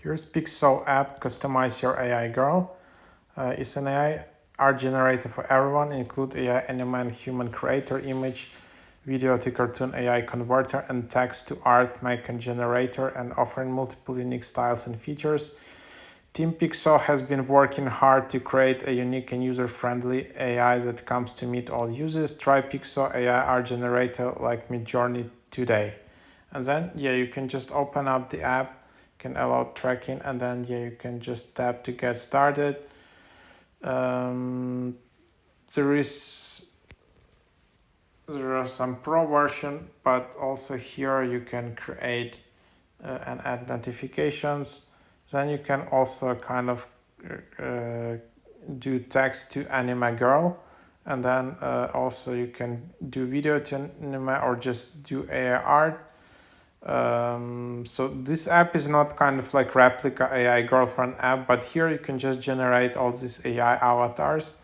Here's PicSo app, customize your AI girl. It's an AI art generator for everyone, include AI anime and human creator image, video to cartoon AI converter, and text to art maker generator, and offering multiple unique styles and features. Team PicSo has been working hard to create a unique and user-friendly AI that comes to meet all users. Try PicSo AI art generator like Midjourney today. And then, you can just open up the app, can allow tracking, and then you can just tap to get started. There are some pro version, but also here you can create and add notifications. Then you can also kind of do text to anime girl, and then also you can do video to anime or just do AI art. So this app is not kind of like replica AI girlfriend app, but here you can just generate all these AI avatars,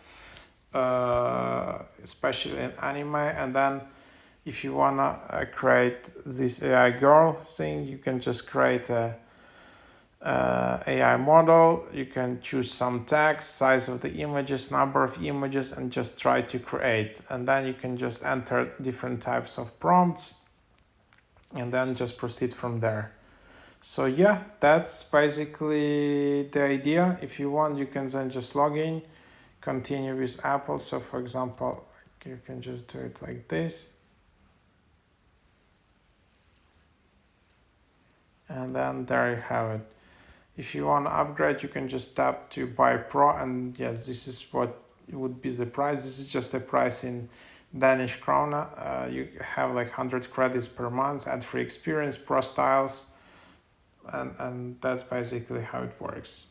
especially in anime. And then if you wanna create this AI girl thing, you can just create a AI model. You can choose some text, size of the images, number of images, and just try to create. And then you can just enter different types of prompts and then just proceed from there. So yeah, that's basically the idea. If you want, you can then just log in, continue with Apple. So for example, you can just do it like this. And then there you have it. If you want to upgrade, you can just tap to buy Pro, and yes, this is what would be the price. This is just a price in Danish krona. You have like 100 credits per month, ad free experience, Pro styles, and that's basically how it works.